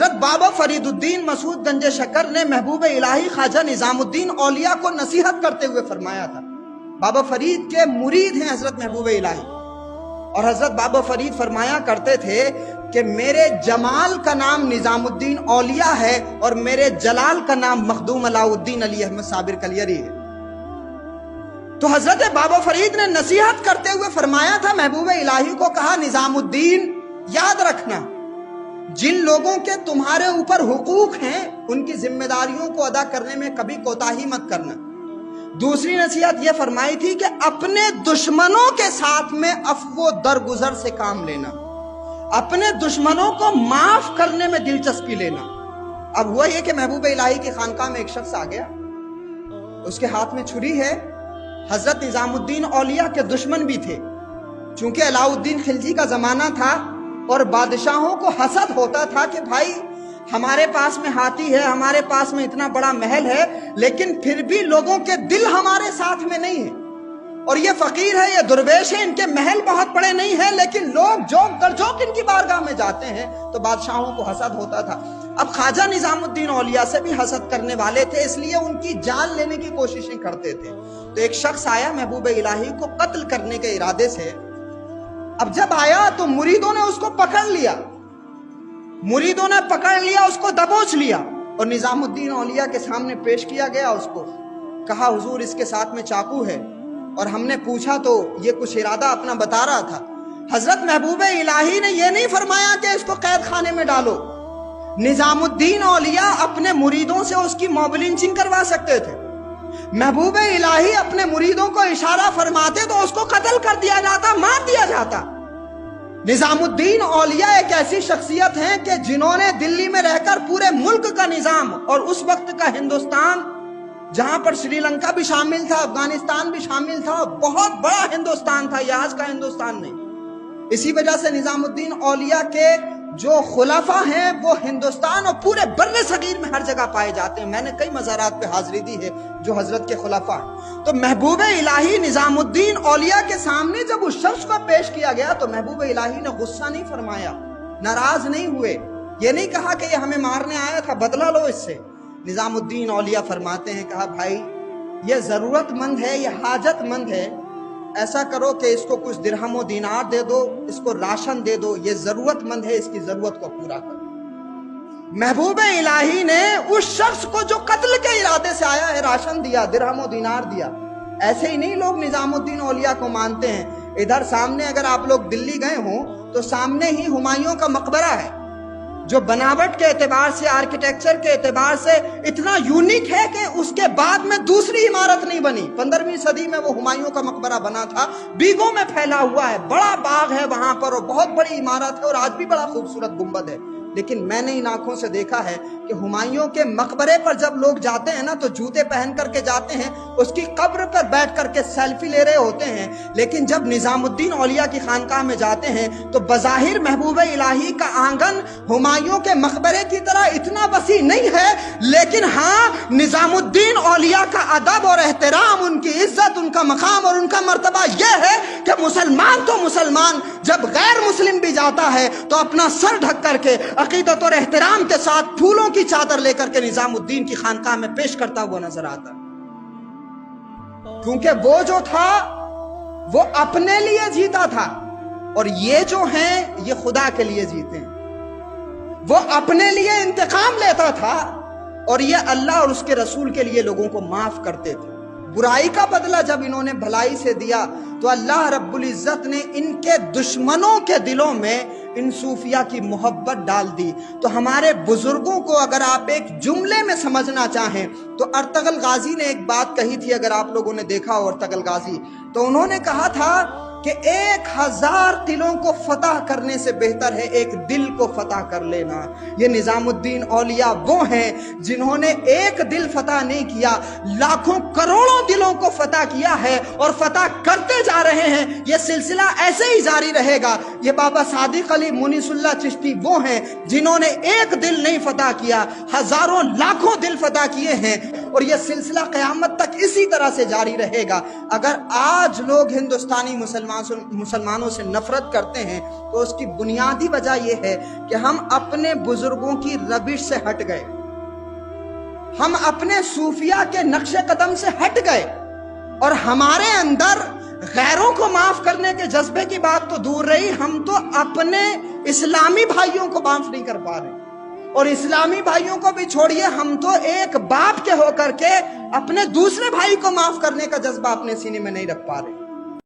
حضرت بابا فرید الدین مسعود گنج شکر نے محبوب الہی خواجہ نظام الدین اولیاء کو نصیحت کرتے ہوئے فرمایا تھا. بابا فرید کے مرید ہیں حضرت محبوب الہی، اور حضرت بابا فرید فرمایا کرتے تھے کہ میرے جمال کا نام نظام الدین اولیاء ہے اور میرے جلال کا نام مخدوم علاء الدین علی احمد صابر کلیری ہے. تو حضرت بابا فرید نے نصیحت کرتے ہوئے فرمایا تھا، محبوب الہی کو کہا نظام الدین یاد رکھنا، جن لوگوں کے تمہارے اوپر حقوق ہیں ان کی ذمہ داریوں کو ادا کرنے میں کبھی کوتاہی مت کرنا. دوسری نصیحت یہ فرمائی تھی کہ اپنے دشمنوں کے ساتھ میں عفو و درگزر سے کام لینا، اپنے دشمنوں کو معاف کرنے میں دلچسپی لینا. اب ہوا یہ کہ محبوب الہی کی خانقاہ میں ایک شخص آ گیا، اس کے ہاتھ میں چھری ہے. حضرت نظام الدین اولیاء کے دشمن بھی تھے، چونکہ علاء الدین خلجی کا زمانہ تھا اور بادشاہوں کو حسد ہوتا تھا کہ بھائی ہمارے پاس میں ہاتھی ہے، ہمارے پاس میں اتنا بڑا محل ہے، لیکن پھر بھی لوگوں کے دل ہمارے ساتھ میں نہیں ہیں. اور یہ فقیر ہے، یہ درویش ہے، ان کے محل بہت بڑے نہیں ہیں، لیکن لوگ جوک در جوک ان کی بارگاہ میں جاتے ہیں، تو بادشاہوں کو حسد ہوتا تھا. اب خواجہ نظام الدین اولیاء سے بھی حسد کرنے والے تھے، اس لیے ان کی جان لینے کی کوششیں کرتے تھے. تو ایک شخص آیا محبوب الہی کو قتل کرنے کے ارادے سے. اب جب آیا تو مریدوں نے اس کو پکڑ لیا، اس کو دبوچ لیا اور نظام الدین اولیاء کے سامنے پیش کیا گیا. اس کو کہا حضور اس کے ساتھ میں چاقو ہے، اور ہم نے پوچھا تو یہ کچھ ارادہ اپنا بتا رہا تھا. حضرت محبوب الہی نے یہ نہیں فرمایا کہ اس کو قید خانے میں ڈالو. نظام الدین اولیاء اپنے مریدوں سے اس کی موب لنچنگ کروا سکتے تھے. محبوب الہی اپنے مریدوں کو اشارہ فرماتے تو اس کو قتل کر دیا جاتا، مار دیا جاتا. نظام الدین اولیاء ایک ایسی شخصیت ہیں کہ جنہوں نے دلی میں رہ کر پورے ملک کا نظام، اور اس وقت کا ہندوستان جہاں پر سری لنکا بھی شامل تھا، افغانستان بھی شامل تھا، بہت بڑا ہندوستان تھا، یہ آج کا ہندوستان نہیں. اسی وجہ سے نظام الدین اولیاء کے جو خلفاء ہیں وہ ہندوستان اور پورے بر صغیر میں ہر جگہ پائے جاتے ہیں. میں نے کئی مزارات پہ حاضری دی ہے جو حضرت کے خلفاء ہیں. تو محبوب الہی نظام الدین اولیاء کے سامنے جب اس شخص کو پیش کیا گیا تو محبوب الہی نے غصہ نہیں فرمایا، ناراض نہیں ہوئے، یہ نہیں کہا کہ یہ ہمیں مارنے آیا تھا، بدلہ لو اس سے. نظام الدین اولیاء فرماتے ہیں، کہا بھائی یہ ضرورت مند ہے، یہ حاجت مند ہے، ایسا کرو کہ اس کو کچھ درہم و دینار دے دو، اس کو راشن دے دو، یہ ضرورت مند ہے، اس کی ضرورت کو پورا کرو. محبوب الہی نے اس شخص کو جو قتل کے ارادے سے آیا ہے راشن دیا، درہم و دینار دیا. ایسے ہی نہیں لوگ نظام الدین اولیاء کو مانتے ہیں. ادھر سامنے اگر آپ لوگ دلی گئے ہوں تو سامنے ہی ہمایوں کا مقبرہ ہے، جو بناوٹ کے اعتبار سے، آرکیٹیکچر کے اعتبار سے اتنا یونیک ہے کہ اس کے بعد میں دوسری عمارت نہیں بنی. 15ویں صدی میں وہ ہمایوں کا مقبرہ بنا تھا، بیگوں میں پھیلا ہوا ہے، بڑا باغ ہے وہاں پر اور بہت بڑی عمارت ہے اور آج بھی بڑا خوبصورت گنبد ہے. لیکن میں نے ان آنکھوں سے دیکھا ہے کہ ہمایوں کے مقبرے پر جب لوگ جاتے ہیں نا تو جوتے پہن کر کے جاتے ہیں، اس کی قبر پر بیٹھ کر کے سیلفی لے رہے ہوتے ہیں. لیکن جب نظام الدین اولیاء کی خانقاہ میں جاتے ہیں تو بظاہر محبوب الہی کا آنگن ہمایوں کے مقبرے کی طرح اتنا وسیع نہیں ہے، لیکن ہاں نظام الدین اولیاء کا ادب اور احترام، ان کی عزت، ان کا مقام اور ان کا مرتبہ یہ ہے کہ مسلمان تو مسلمان جب غیر مسلم بھی جاتا ہے تو اپنا سر ڈھک کر کے عقیدت اور احترام کے ساتھ پھولوں کی چادر لے کر کے نظام الدین کی خانقاہ میں پیش کرتا ہوا نظر آتا، کیونکہ وہ جو تھا وہ اپنے لیے جیتا تھا، اور یہ جو ہیں یہ خدا کے لیے جیتے ہیں. وہ اپنے لیے انتقام لیتا تھا اور یہ اللہ اور اس کے رسول کے لیے لوگوں کو معاف کرتے تھے. برائی کا بدلہ جب انہوں نے بھلائی سے دیا تو اللہ رب العزت نے ان کے دشمنوں کے دلوں میں ان صوفیہ کی محبت ڈال دی. تو ہمارے بزرگوں کو اگر آپ ایک جملے میں سمجھنا چاہیں تو ارطغرل غازی نے ایک بات کہی تھی، اگر آپ لوگوں نے دیکھا ہو ارطغرل غازی، تو انہوں نے کہا تھا کہ 1000 قلعوں کو فتح کرنے سے بہتر ہے ایک دل کو فتح کر لینا. یہ نظام الدین اولیاء وہ ہیں جنہوں نے ایک دل فتح نہیں کیا، لاکھوں کروڑوں دلوں کو فتح کیا ہے اور فتح کرتے جا رہے ہیں. یہ سلسلہ ایسے ہی جاری رہے گا. یہ بابا صادق علی منیس اللہ چشتی وہ ہیں جنہوں نے ایک دل نہیں فتح کیا، ہزاروں لاکھوں دل فتح کیے ہیں، اور یہ سلسلہ قیامت تک اسی طرح سے جاری رہے گا. اگر آج لوگ ہندوستانی مسلمان مسلمانوں سے نفرت کرتے ہیں تو اس کی بنیادی وجہ یہ ہے کہ ہم اپنے بزرگوں کی روش سے ہٹ گئے، ہم اپنے صوفیہ کے نقش قدم سے ہٹ گئے، اور ہمارے اندر غیروں کو معاف کرنے کے جذبے کی بات تو دور رہی، ہم تو اپنے اسلامی بھائیوں کو معاف نہیں کر پا رہے، اور اسلامی بھائیوں کو بھی چھوڑیے، ہم تو ایک باپ کے ہو کر کے اپنے دوسرے بھائی کو معاف کرنے کا جذبہ اپنے سینے میں نہیں رکھ پا رہے۔